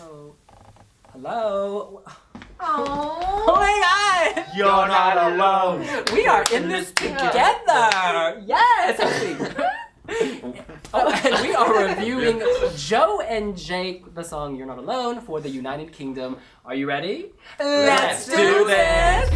Hello? Hello? Oh my god! You're not alone. We are in this together! Yes! And we are reviewing Joe and Jake, the song You're Not Alone for the United Kingdom. Are you ready? Let's do this!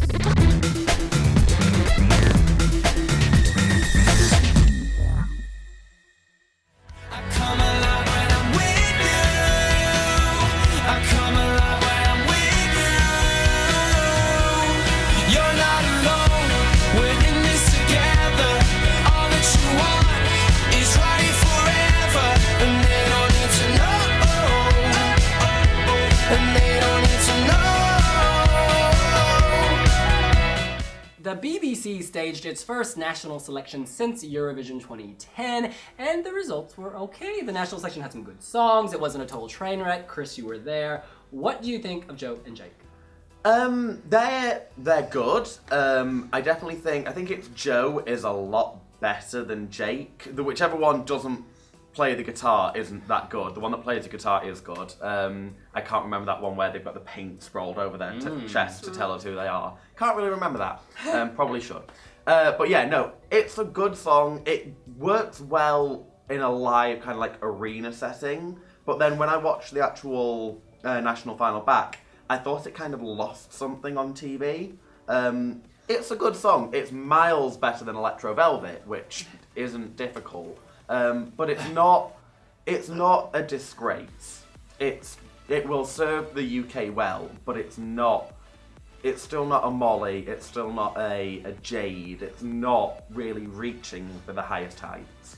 The BBC staged its first national selection since Eurovision 2010, and the results were okay. The national selection had some good songs, it wasn't a total train wreck. Chris, you were there. What do you think of Joe and Jake? They're good. I think it's Joe is a lot better than Jake. Whichever one doesn't play the guitar isn't that good. The one that plays the guitar is good. I can't remember that one where they've got the paint scrolled over their chest to tell us who they are. Can't really remember that. Probably should. But yeah, no, it's a good song. It works well in a live kind of like arena setting. But then when I watched the actual national final back, I thought it kind of lost something on TV. It's a good song. It's miles better than Electro Velvet, which isn't difficult. But it's not a disgrace. It will serve the UK well, but it's still not a Molly, it's still not a Jade, it's not really reaching for the highest heights.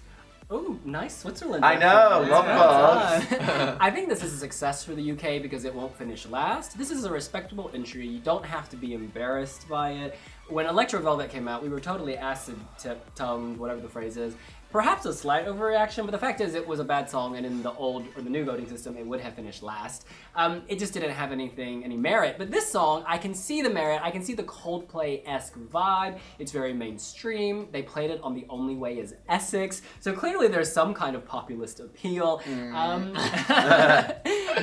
Oh, nice Switzerland. I know, love that. I think this is a success for the UK because it won't finish last. This is a respectable entry. You don't have to be embarrassed by it. When Electro Velvet came out, we were totally acid-tongued, whatever the phrase is. Perhaps a slight overreaction, but the fact is it was a bad song, and in the old or the new voting system, it would have finished last. It just didn't have any merit. But this song, I can see the merit. I can see the Coldplay-esque vibe. It's very mainstream. They played it on The Only Way is Essex, so clearly there's some kind of populist appeal.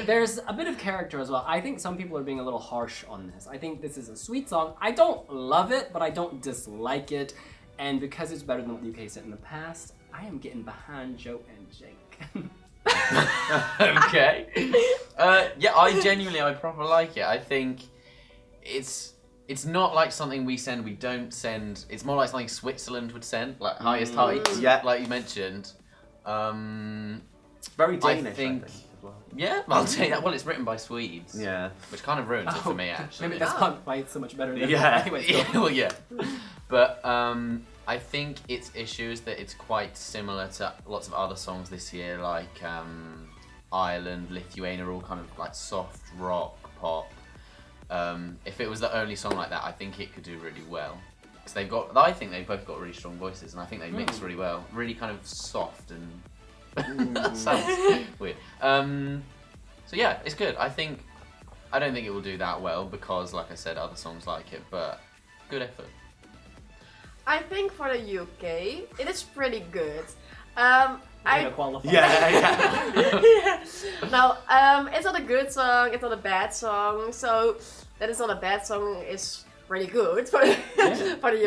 There's a bit of character as well. I think some people are being a little harsh on this. I think this is a sweet song. I don't love it, but I don't dislike it. And because it's better than what the UK said in the past, I am getting behind Joe and Jake. Okay. I proper like it. I think it's not like something we don't send. It's more like something Switzerland would send, like highest heights, like you mentioned. It's very Danish, I think as well. Yeah, I'll say that. Well, it's written by Swedes. Yeah. Which kind of ruins it for me, actually. Maybe that's why it's so much better than Anyway, well, yeah. But I think its issue is that it's quite similar to lots of other songs this year, like Ireland, Lithuania, all kind of like soft rock, pop. If it was the only song like that, I think it could do really well. Because I think they've both got really strong voices, and I think they mix really well. Really kind of soft and that sounds weird. So yeah, it's good. I don't think it will do that well because, like I said, other songs like it, but good effort. I think for the UK, it is pretty good. Yeah. No, it's not a good song, it's not a bad song, so that it's not a bad song is pretty good for the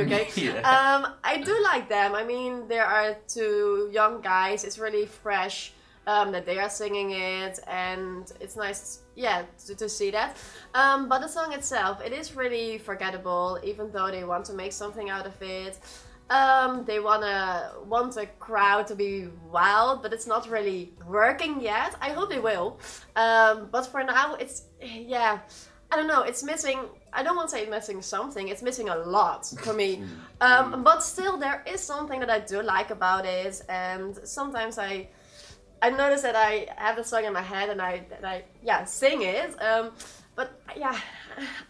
UK. Yeah. I do like them. I mean, there are two young guys, it's really fresh that they are singing it, and it's nice, to see that. But the song itself, it is really forgettable, even though they want to make something out of it. They want a crowd to be wild, but it's not really working yet. I hope they will. But for now, it's, I don't know, it's missing, I don't want to say it's missing something, it's missing a lot for me. But still, there is something that I do like about it, and sometimes I notice that I have the song in my head and I sing it. But yeah,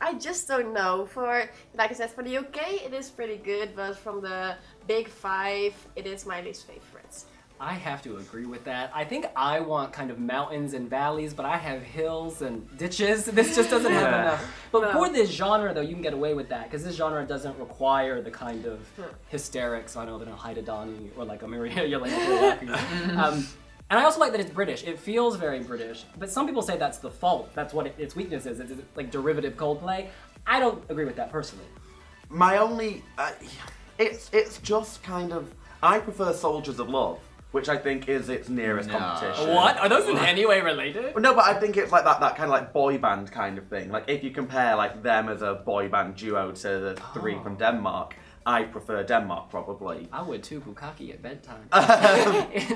I just don't know. For, like I said, for the UK it is pretty good, but from the big five, it is my least favorite. I have to agree with that. I think I want kind of mountains and valleys, but I have hills and ditches. This just doesn't have enough. But for this genre, though, you can get away with that, because this genre doesn't require the kind of hysterics. I know that a Haida Dani or like a Maria Yelena. And I also like that it's British. It feels very British. But some people say that's the fault. That's what its weakness is. It's like derivative Coldplay. I don't agree with that personally. My only, it's just kind of. I prefer Soldiers of Love, which I think is its nearest competition. What? Are those in any way related? No, but I think it's like that kind of like boy band kind of thing. Like if you compare like them as a boy band duo to the three from Denmark, I prefer Denmark probably. I would too, Bukaki at bedtime.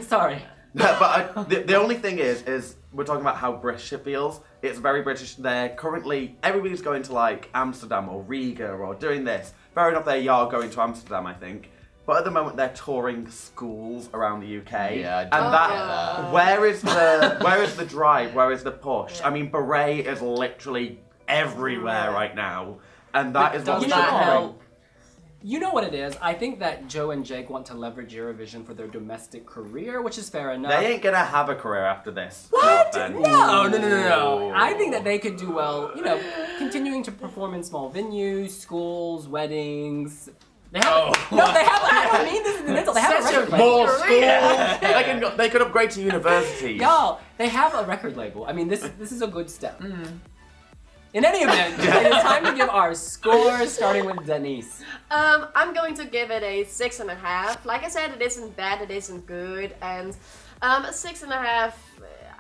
Sorry. No, but the only thing is we're talking about how British it feels. It's very British. They're currently, everybody's going to like Amsterdam or Riga or doing this. Fair enough, they are going to Amsterdam, I think. But at the moment, they're touring schools around the UK. Yeah, I and don't that, get that. where is the drive? Where is the push? I mean, Beret is literally everywhere right now, and that is Does what's that boring. help? You know what it is? I think that Joe and Jake want to leverage Eurovision for their domestic career, which is fair enough. They ain't gonna have a career after this. What? Ben. No. I think that they could do well, continuing to perform in small venues, schools, weddings. They have I don't mean this in the middle. They have a record label. More schools. They could upgrade to universities. Y'all, they have a record label. I mean, this is a good step. In any event, it is time to give our scores, starting with Denise. I'm going to give it a 6.5. Like I said, it isn't bad, it isn't good, and a 6.5.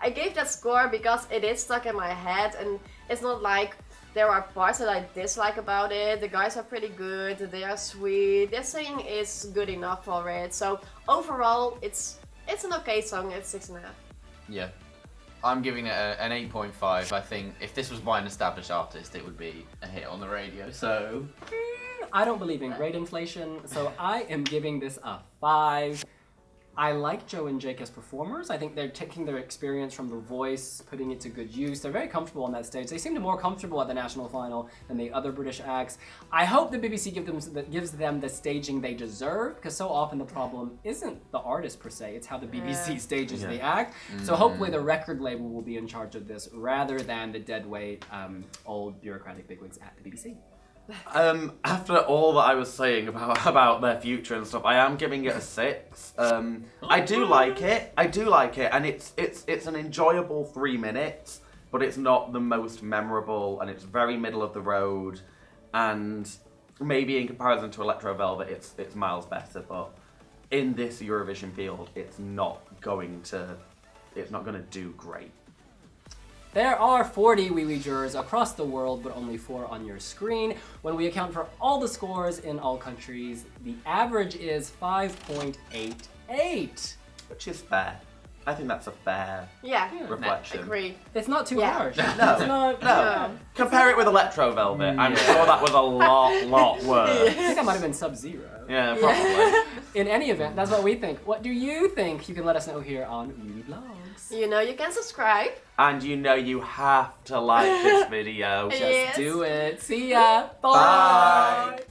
I gave that score because it is stuck in my head, and it's not like there are parts that I dislike about it. The guys are pretty good, they are sweet, their singing is good enough for it. So overall, it's an okay song. It's 6.5. Yeah. I'm giving it an 8.5. I think if this was by an established artist, it would be a hit on the radio. So I don't believe in grade inflation, so I am giving this a 5. I like Joe and Jake as performers. I think they're taking their experience from The Voice, putting it to good use. They're very comfortable on that stage. They seem to be more comfortable at the national final than the other British acts. I hope the BBC gives them the staging they deserve, because so often the problem isn't the artist per se, it's how the BBC stages the act. So hopefully the record label will be in charge of this rather than the deadweight old bureaucratic bigwigs at the BBC. After all that I was saying about their future and stuff, I am giving it a 6. I do like it, and it's an enjoyable 3 minutes, but it's not the most memorable, and it's very middle of the road, and maybe in comparison to Electro Velvet, it's miles better. But in this Eurovision field, it's not going to do great. There are 40 Wiwi jurors across the world, but only 4 on your screen. When we account for all the scores in all countries, the average is 5.88. Which is fair. I think that's a fair reflection. Agree. It's not too harsh. No, It's not, no. Compare it with Electro Velvet. I'm sure that was a lot worse. I think that might have been Sub-Zero. Yeah, probably. In any event, that's what we think. What do you think? You can let us know here on Wiwi Blogs. You can subscribe. And you have to like this video. Yes. Do it. See ya. Bye.